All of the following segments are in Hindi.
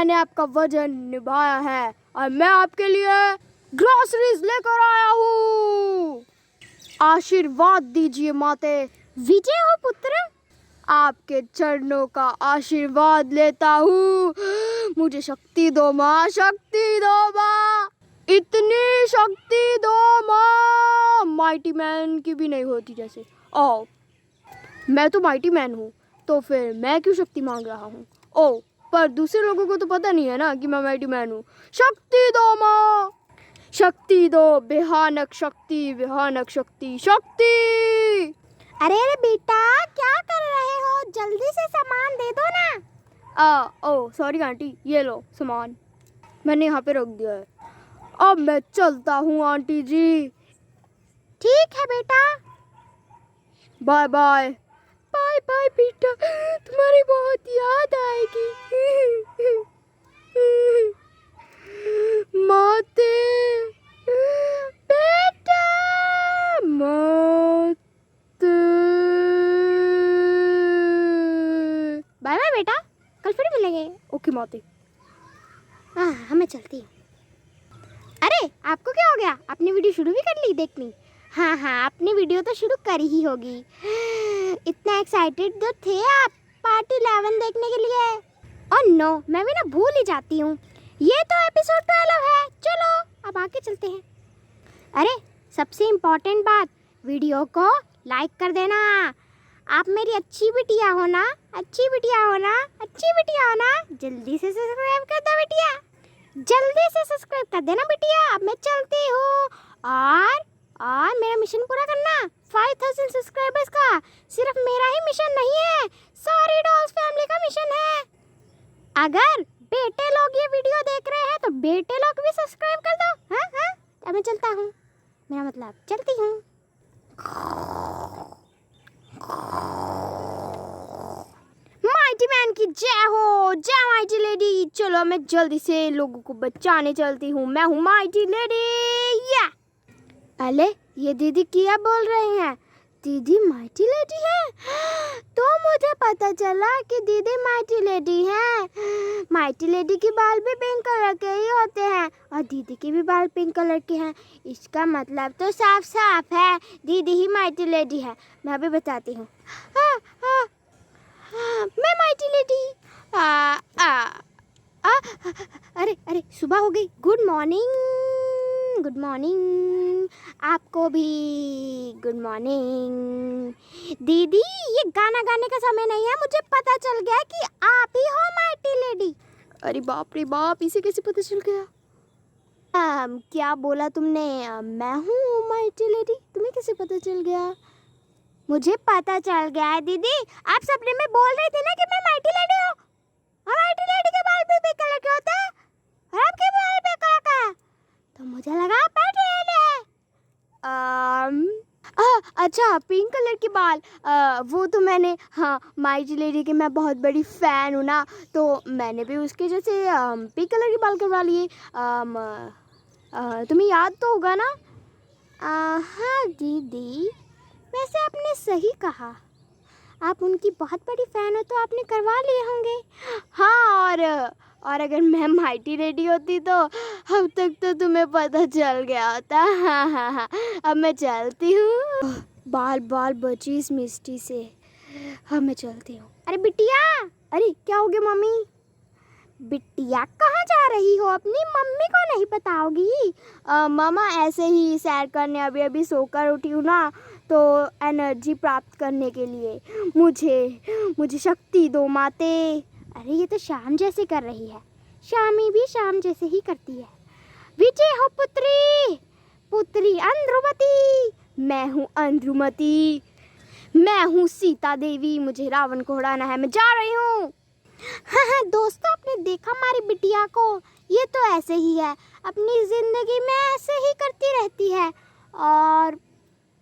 मैंने आपका वजन निभाया है और मैं आपके लिए ग्रोसरीज लेकर आया हूँ। आशीर्वाद दीजिए माते। विजय हो पुत्र। आपके चरणों का आशीर्वाद लेता हूँ। मुझे शक्ति दो माँ, शक्ति दो माँ, इतनी शक्ति दो माँ, माइटी मैन की भी नहीं होती जैसे। ओ, मैं तो माइटी मैन हूँ, तो फिर मैं क्यों शक्ति मांग रहा हूँ? ओ, पर दूसरे लोगों को तो पता नहीं है ना कि मैं माइटी मैन हूँ। शक्ति दो माँ, शक्ति दो, भयानक शक्ति, भयानक शक्ति, शक्ति। अरे अरे बेटा, क्या कर रहे हो? जल्दी से सामान दे दो ना। ओ सॉरी आंटी, ये लो सामान, मैंने यहाँ पे रख दिया है। अब मैं चलता हूँ आंटी जी। ठीक है बेटा। Bye bye. बाय बाय बेटा, तुम्हारी बहुत याद आएगी। माते, बेटा, माते। बाय बाय बेटा, कल फिर मिलेंगे। ओके माते। हमें चलती हूँ। अरे आपको क्या हो गया? आपने वीडियो शुरू भी कर ली देखनी? हाँ हाँ, आपने वीडियो तो शुरू करी ही होगी। इतना एक्साइटेड तो थे आप पार्ट 11 देखने के लिए। ओह नो, मैं भी ना भूल ही जाती हूँ। ये तो एपिसोड 12 है। चलो अब आगे चलते हैं। अरे सबसे इम्पोर्टेंट बात, वीडियो को लाइक कर देना। आप मेरी अच्छी बिटिया हो ना, अच्छी बिटिया हो ना, अच्छी बिटिया हो ना। जल्दी से सब्सक्राइब कर दो बिटिया, जल्दी से सब्सक्राइब कर देना बिटिया। अब मैं चलती हूँ और मेरा मिशन पूरा करना 5000 सब्सक्राइबर्स का। सिर्फ मेरा ही मिशन नहीं है, सारी डॉल्स फैमिली का मिशन है। अगर बेटे लोग ये वीडियो देख रहे हैं तो बेटे लोग भी सब्सक्राइब कर दो। हाँ हाँ, अब मैं चलता हूँ, मेरा मतलब चलती हूँ। माइटी मैन की जय हो, जय माइटी लेडी। चलो मैं जल्दी से लोगों को बचाने चलती हूँ। मैं हूँ माइटी लेडी। या अले, ये दीदी क्या बोल रही हैं? दीदी माइटी लेडी है? तो मुझे पता चला कि दीदी माइटी लेडी है। माइटी लेडी के बाल भी पिंक कलर के ही होते हैं और दीदी के भी बाल पिंक कलर के हैं। इसका मतलब तो साफ साफ है, दीदी ही माइटी लेडी है। मैं अभी बताती हूँ। हाँ हाँ हाँ, मैं माइटी लेडी। अरे अरे, सुबह हो गई। Good morning, good morning. आपको भी गुड मॉर्निंग। दीदी, ये गाना गाने का समय नहीं है। मुझे पता चल गया कि आप ही हो माइटी लेडी। अरे बाप रे बाप, इसे कैसे पता चल गया? क्या बोला तुमने? मैं हूँ माइटी लेडी, तुम्हें कैसे पता चल गया? मुझे पता चल गया है दीदी। आप सपने में बोल रही थी ना कि मैं माइटी लेडी हूँ। और माइटी लेडी के बाल भी पिंक कलर के होते हैं और आपके बाल पिंक कलर का है, तो मुझे लगा आप माइटी लेडी है। अच्छा, पिंक कलर के बाल, वो तो मैंने, हाँ, माइटी लेडी के मैं बहुत बड़ी फ़ैन हूँ ना, तो मैंने भी उसके जैसे पिंक कलर के बाल करवा लिए। तुम्हें याद तो होगा ना? हाँ दीदी, वैसे आपने सही कहा, आप उनकी बहुत बड़ी फ़ैन हो तो आपने करवा लिए होंगे। हाँ, और अगर मैं माइटी लेडी होती तो अब तक तो तुम्हें पता चल गया होता। हाँ हाँ हाँ, अब मैं चलती हूँ। बाल बाल बची इस मिस्टी से। अब मैं चलती हूँ। अरे बिटिया, अरे क्या हो गया मम्मी? बिटिया कहाँ जा रही हो? अपनी मम्मी को नहीं बताओगी? मामा ऐसे ही सैर करने, अभी अभी सोकर उठी हूँ ना, तो एनर्जी प्राप्त करने के लिए मुझे शक्ति दो माते। अरे ये तो शाम जैसे कर रही है, शामी भी शाम जैसे ही करती है। विजय हो पुत्री, पुत्री अंध्रुमति। मैं हूँ अंध्रुमति, मैं हूँ सीता देवी। मुझे रावण को उड़ाना है, मैं जा रही हूँ। हाँ दोस्तों, आपने देखा हमारी बिटिया को? ये तो ऐसे ही है, अपनी जिंदगी में ऐसे ही करती रहती है और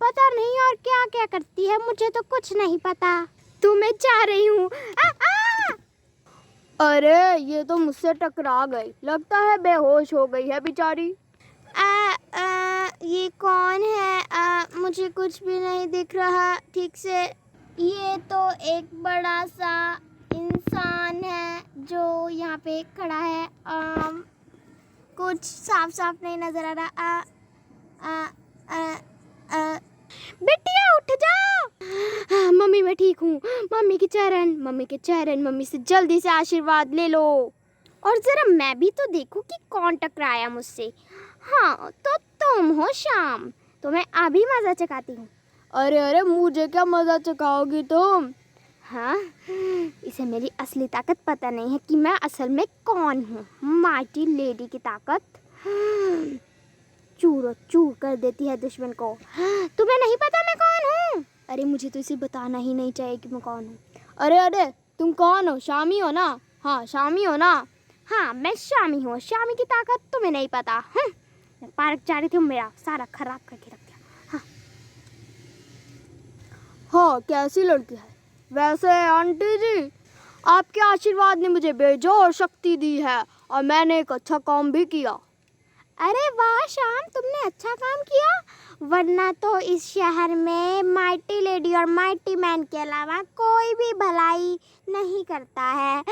पता नहीं और क्या क्या करती है, मुझे तो कुछ नहीं पता। तो मैं जा रही हूँ। अरे ये तो मुझसे टकरा गई, लगता है बेहोश हो गई है बेचारी। ये कौन है? मुझे कुछ भी नहीं दिख रहा ठीक से। ये तो एक बड़ा सा इंसान है जो यहाँ पे खड़ा है कुछ साफ साफ नहीं नजर आ रहा। बिटिया उठ जाओ। मम्मी मैं ठीक हूँ। मम्मी के चरण, मम्मी से जल्दी से आशीर्वाद ले लो। और जरा मैं भी तो देखूं कि कौन टकराया मुझसे। हाँ तो तुम हो शाम, तो मैं अभी मजा चखाती हूँ। अरे अरे मुझे क्या मजा चखाओगी तुम? हाँ, इसे मेरी असली ताकत पता नहीं है कि मैं असल में कौन हूँ। माइटी लेडी की ताकत चूर चूर कर देती है दुश्मन को। तुम्हें नहीं पता मैं कौन हूँ? अरे मुझे तो इसे बताना ही नहीं चाहिए कि मैं कौन हूँ। अरे अरे तुम कौन हो? शामी हो ना? हाँ शामी हो ना? हाँ मैं शामी हूँ। शामी की ताकत तुम्हें नहीं पता। मैं पार्क जा रही थी, मेरा सारा खराब करके रख दिया। हाँ कैसी लड़की है वैसे आंटी जी। आपके आशीर्वाद ने मुझे बेजोड़ शक्ति दी है और मैंने एक अच्छा काम भी किया। अरे वाह शाम, तुमने अच्छा काम किया, वरना तो इस शहर में माइटी लेडी और माइटी मैन के अलावा कोई भी भलाई नहीं करता है।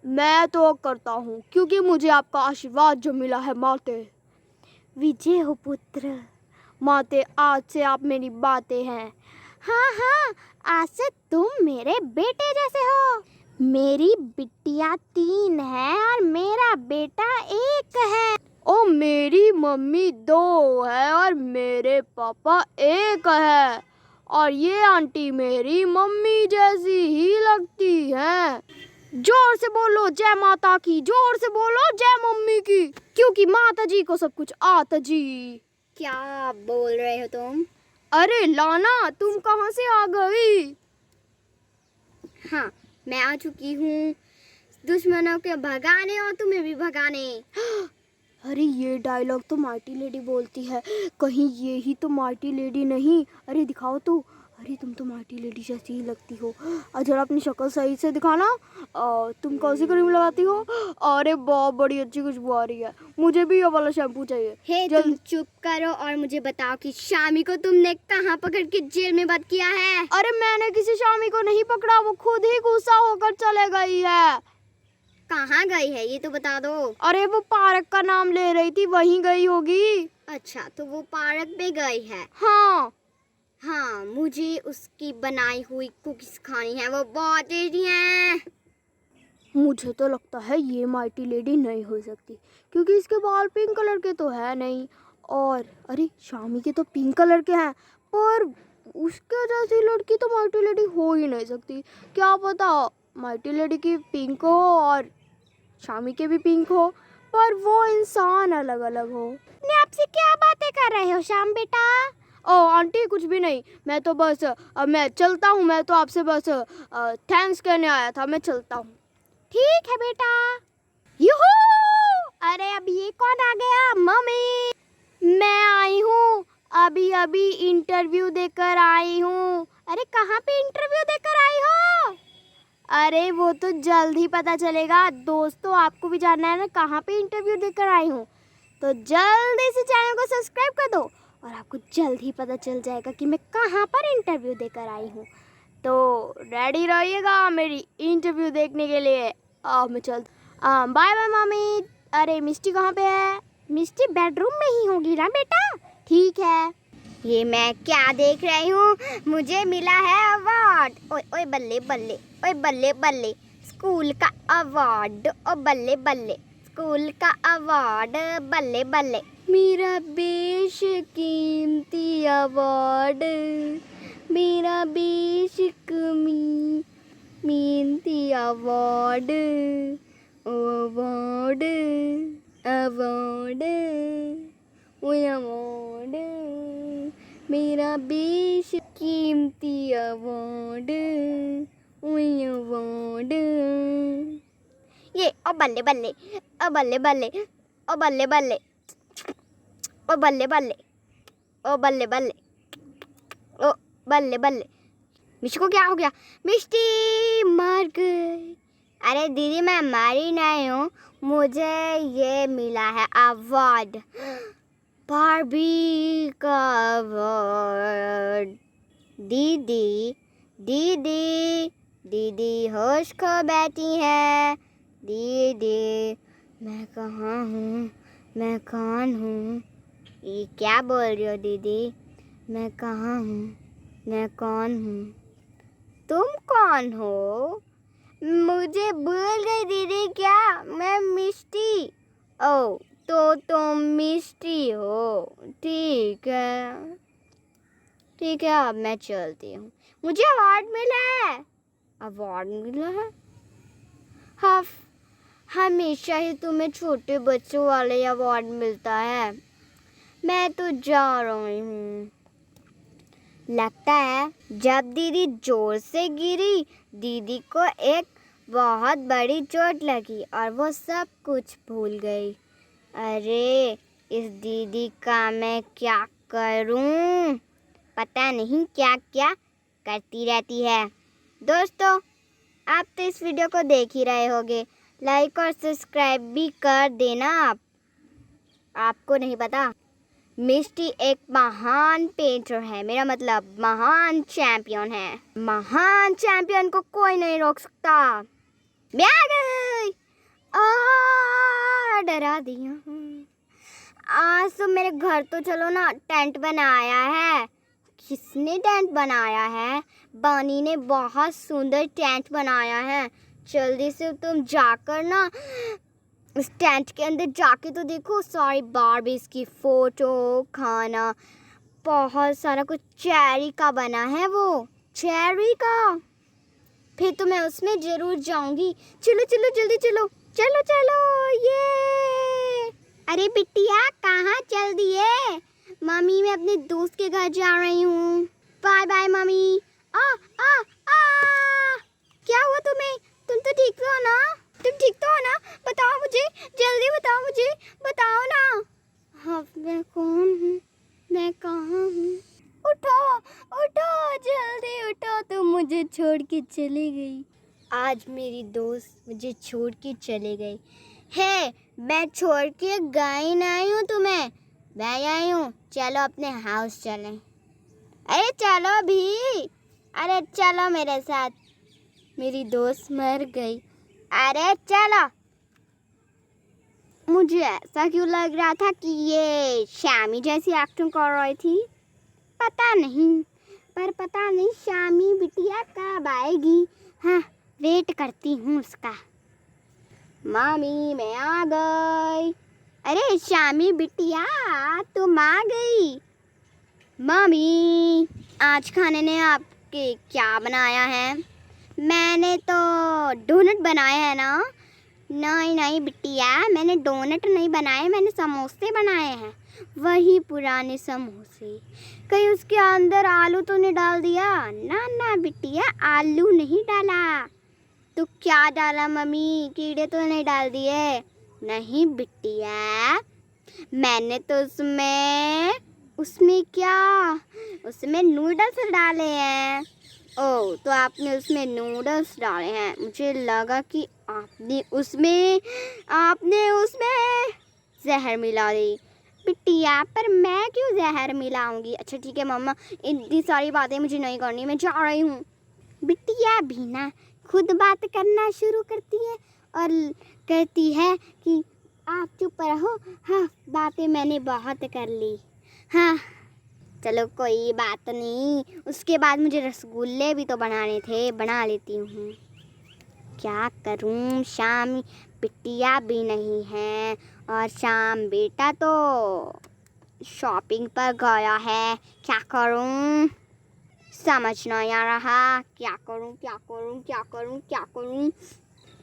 मैं तो करता हूँ क्योंकि मुझे आपका आशीर्वाद जो मिला है माते। विजय हो पुत्र। माते आज से आप मेरी बातें हैं। हाँ हाँ, आज से तुम मेरे बेटे जैसे हो। मेरी बिटिया 3 है और मेरा बेटा 1 है। ओ मेरी मम्मी 2 है और मेरे पापा 1 है। और ये आंटी मेरी मम्मी जैसी ही लगती हैं। जोर से बोलो जय माता की, जोर से बोलो जय मम्मी की, क्योंकि माता जी को सब कुछ आता जी। क्या बोल रहे हो तुम? अरे लाना तुम कहाँ से आ गई? हाँ मैं आ चुकी हूँ दुश्मनों के भगाने और तुम्हें भी भगाने। अरे ये डायलॉग तो माइटी लेडी बोलती है, कहीं ये ही तो माइटी लेडी नहीं? अरे दिखाओ तो। अरे तुम तो माइटी लेडी जैसी ही लगती हो। जरा अपनी शक्ल सही से दिखाना। तुम कौन सी क्रीम लगाती हो? अरे बहुत बड़ी अच्छी खुशबू आ रही है, मुझे भी ये वाला शैम्पू चाहिए। हे तुम चुप करो और मुझे बताओ कि शामी को तुमने कहाँ पकड़ के जेल में बंद किया है? अरे मैंने किसी शामी को नहीं पकड़ा, वो खुद ही गुस्सा होकर चले गई है। कहाँ गई है ये तो बता दो। अरे वो पार्क का नाम ले रही थी, वहीं गई होगी। अच्छा तो वो पार्क में गई है। हाँ हाँ मुझे उसकी बनाई हुई कुकीज खानी है, वो बहुत टेस्टी हैं। मुझे तो लगता है ये माइटी लेडी नहीं हो सकती, क्योंकि इसके बाल पिंक कलर के तो है नहीं। और अरे शामी के तो पिंक कलर के हैं, पर उसके जैसी लड़की तो माइटी लेडी हो ही नहीं सकती। क्या पता माइटी लेडी की पिंक हो और शामी के भी पिंक हो, पर वो इंसान अलग अलग हो। ने आपसे क्या बातें कर रहे हो शाम बेटा? ओ आंटी कुछ भी नहीं, मैं तो बस मैं चलता हूँ। मैं तो आपसे बस थैंक्स कहने आया था, मैं चलता हूँ। ठीक है बेटा। यूहू! अरे अब ये कौन आ गया? मम्मी मैं आई हूँ, अभी अभी इंटरव्यू देकर आई हूँ। अरे कहाँ पे इंटरव्यू देकर आई हो? अरे वो तो जल्द ही पता चलेगा दोस्तों, आपको भी जानना है ना कहाँ पे इंटरव्यू देकर आई हूँ। तो जल्दी से चैनल को सब्सक्राइब कर दो और आपको जल्द ही पता चल जाएगा कि मैं कहाँ पर इंटरव्यू देकर आई हूँ। तो रेडी रहिएगा मेरी इंटरव्यू देखने के लिए। मैं चलता। Bye bye mummy. अरे मिस्टी कहाँ पे है? मिस्टी बेडरूम में ही होगी ना बेटा। ठीक है। ये मैं क्या देख रही हूँ? मुझे मिला है अवार्ड। ओए ओए बल्ले बल्ले, ओए बल्ले बल्ले, स्कूल का अवार्ड। ओ बल्ले बल्ले, स्कूल का अवार्ड। बल्ले बल्ले, मेरा बेशकीमती अवार्ड, मेरा बेशकीमती अवार्ड, अवार्ड अवार्ड अवार्ड, मेरा बेशकीमती अवार्ड अवार्ड। ये ओ बल्ले बल्ले, ओ बल्ले बल्ले, ओ बल्ले बल्ले, ओ बल्ले बल्ले, ओ बल्ले बल्ले, ओ बल्ले बल्ले। मिष्टी को क्या हो गया? मिष्टी मर गई। अरे दीदी मैं मरी नहीं हूँ, मुझे ये मिला है अवार्ड, बार्बी का अवार्ड। दीदी दीदी दीदी होश खो बैठी है। दीदी मैं कहाँ हूँ, मैं कौन हूँ? ये क्या बोल रही हो दीदी? मैं कहाँ हूँ, मैं कौन हूँ? तुम कौन हो? मुझे भूल गई दीदी क्या? मैं मिष्टी। ओ तो तुम मिष्टी हो। ठीक है, ठीक है, अब मैं चलती हूँ। मुझे अवार्ड मिला है। अवार्ड मिला है? हाँ, हमेशा ही तुम्हें छोटे बच्चों वाले अवार्ड मिलता है। मैं तो जा रही हूँ। लगता है जब दीदी जोर से गिरी, दीदी को एक बहुत बड़ी चोट लगी और वो सब कुछ भूल गई। अरे इस दीदी का मैं क्या करूं? पता नहीं क्या क्या करती रहती है। दोस्तों, आप तो इस वीडियो को देख ही रहे होंगे, लाइक और सब्सक्राइब भी कर देना। आपको नहीं पता, मिष्टी एक महान पेंटर है, मेरा मतलब महान चैंपियन है। महान चैंपियन को कोई नहीं रोक सकता। मैं आ गई। डरा दिया। आज तो मेरे घर तो चलो ना, टेंट बनाया है। किसने टेंट बनाया है? बनी ने बहुत सुंदर टेंट बनाया है। जल्दी से तुम जाकर ना उस टेंट के अंदर जाके तो देखो, सारी बार्बीज की फोटो, खाना, बहुत सारा कुछ चेरी का बना है। वो चेरी का, फिर तो मैं उसमें जरूर जाऊंगी। चलो चलो जल्दी चलो, चलो चलो। ये अरे बिटिया कहाँ चल दिए? मम्मी मैं अपने दोस्त के घर जा रही हूँ। Bye bye mummy. आ आ आ क्या हुआ तुम्हें? तुम तो ठीक तो हो ना? तुम ठीक तो हो ना? बताओ मुझे, जल्दी बताओ मुझे, बताओ ना। हाँ, मैं कौन हूँ, मैं कहाँ हूँ? उठो उठो, जल्दी उठो। तुम मुझे छोड़ के चली गई। आज मेरी दोस्त मुझे छोड़ के चले गई है। मैं छोड़ के गई नहीं हूँ तुम्हें, मैं आई हूँ। चलो अपने हाउस चलें। अरे चलो भी, अरे चलो मेरे साथ। मेरी दोस्त मर गई। अरे चलो। मुझे ऐसा क्यों लग रहा था कि ये शामी जैसी एक्टिंग कर रही थी? पता नहीं, पर पता नहीं शामी बिटिया कब आएगी। हाँ, वेट करती हूँ उसका। मामी मैं आ गई। अरे शामी बिटिया तुम आ गई। मामी आज खाने ने आपके क्या बनाया है? मैंने तो डोनट बनाया है ना। नहीं नहीं बिटिया, मैंने डोनट नहीं बनाए, मैंने समोसे बनाए हैं। वही पुराने समोसे। कहीं उसके अंदर आलू तो नहीं डाल दिया? ना ना बिटिया, आलू नहीं डाला। तो क्या डाला मम्मी? कीड़े तो नहीं डाल दिए? नहीं बिटिया, मैंने तो उसमें क्या, उसमें नूडल्स डाले हैं। ओह, तो आपने उसमें नूडल्स डाले हैं। मुझे लगा कि आपने उसमें जहर मिला दी। बिटिया पर मैं क्यों जहर मिलाऊंगी? अच्छा ठीक है मम्मा, इतनी सारी बातें मुझे नहीं करनी, मैं जा रही हूँ। बिटिया भी ना खुद बात करना शुरू करती है और कहती है कि आप चुप रहो। हाँ, बातें मैंने बहुत कर ली। हाँ चलो कोई बात नहीं। उसके बाद मुझे रसगुल्ले भी तो बनाने थे, बना लेती हूँ। क्या करूँ, शाम बिटिया भी नहीं है और शाम बेटा तो शॉपिंग पर गया है। क्या करूँ, समझ नहीं आ रहा। क्या करूँ क्या करूँ क्या करूँ क्या करूँ,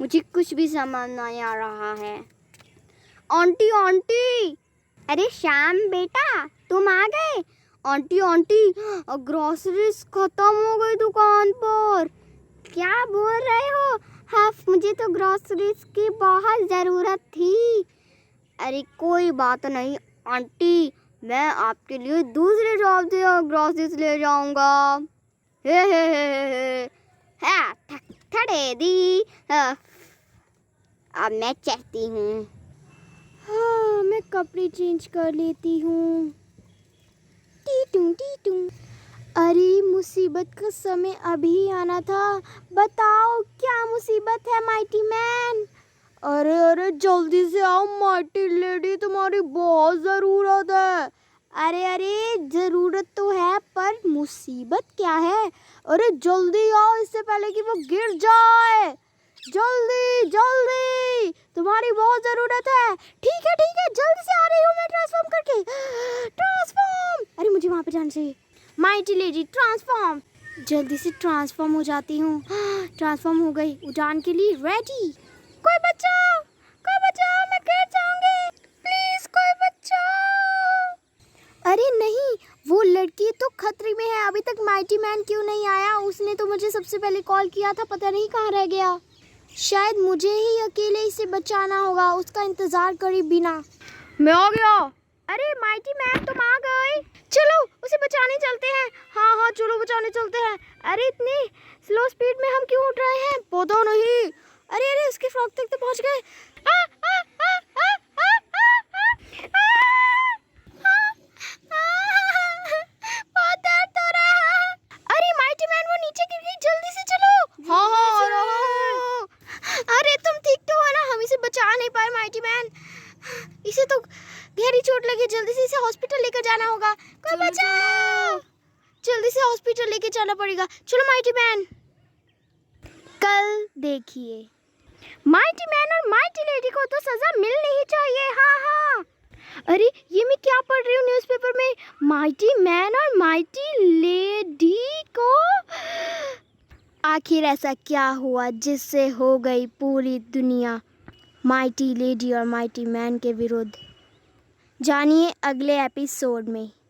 मुझे कुछ भी समझ नहीं आ रहा है। आंटी आंटी, अरे श्याम बेटा तुम आ गए? आंटी आंटी, ग्रोसरीज खत्म हो गई दुकान पर। क्या बोल रहे हो? हाँ, मुझे तो ग्रोसरीज की बहुत ज़रूरत थी। अरे कोई बात नहीं आंटी, मैं आपके लिए दूसरे शॉप से ग्रोसरीज ले जाऊंगा। हे हाँ, ठड़े दी। अब मैं चाहती हूँ, हाँ, मैं कपड़े चेंज कर लेती हूँ। टीटू टीटू। अरे मुसीबत का समय अभी आना था। बताओ क्या मुसीबत है माइटी मैन? अरे अरे जल्दी से आओ माइटी लेडी, तुम्हारी बहुत ज़रूरत है। अरे अरे ज़रूरत तो है पर मुसीबत क्या है? अरे जल्दी आओ इससे पहले कि वो गिर जाए। जल्दी जल्दी, तुम्हारी बहुत ज़रूरत है। ठीक है जल्दी से आ रही हूँ मैं ट्रांसफॉर्म करके। ट्रांसफॉर्म, अरे मुझे वहाँ पे जाना चाहिए। माइटी लेडी ट्रांसफॉर्म, जल्दी से ट्रांसफॉर्म हो जाती हूँ। ट्रांसफॉर्म हो गई, उड़ान के लिए रेडी। कोई बचाओ, मैं गिर जाऊंगी, प्लीज कोई बचाओ। अरे नहीं, वो लड़की तो खतरे में है। अभी तक माइटी मैन क्यों नहीं आया? उसने तो मुझे सबसे पहले कॉल किया था, पता नहीं कहाँ रह गया। शायद मुझे ही अकेले इसे बचाना होगा, उसका इंतजार करे बिना। मैं आ गया। अरे माइटी मैन तुम आ गए, चलो उसे बचाने चलते हैं। हाँ चलो बचाने चलते हैं। अरे इतनी स्लो स्पीड में हम क्यों उठ रहे हैं? पता नहीं। अरे उसके फ्रॉक तक तो पहुंच गए। बहुत दर्द हो रहा है। अरे माइटी मैन वो नीचे गिर गई, जल्दी से चलो। हाँ आ रहा हूँ। अरे तुम ठीक तो हो ना? हम इसे बचा नहीं पाए माइटी मैन, इसे तो गहरी चोट लगी। जल्दी से इसे हॉस्पिटल लेकर जाना होगा। कोई बचाओ, जल्दी से हॉस्पिटल लेके जाना पड़ेगा। चलो माइटी मैन। कल देखिए, माइटी मैन और माइटी लेडी को तो सजा मिलनी ही चाहिए। हाँ अरे ये मैं क्या पढ़ रही हूँ न्यूज़पेपर में? माइटी मैन और माइटी लेडी को आखिर ऐसा क्या हुआ जिससे हो गई पूरी दुनिया माइटी लेडी और माइटी मैन के विरुद्ध? जानिए अगले एपिसोड में।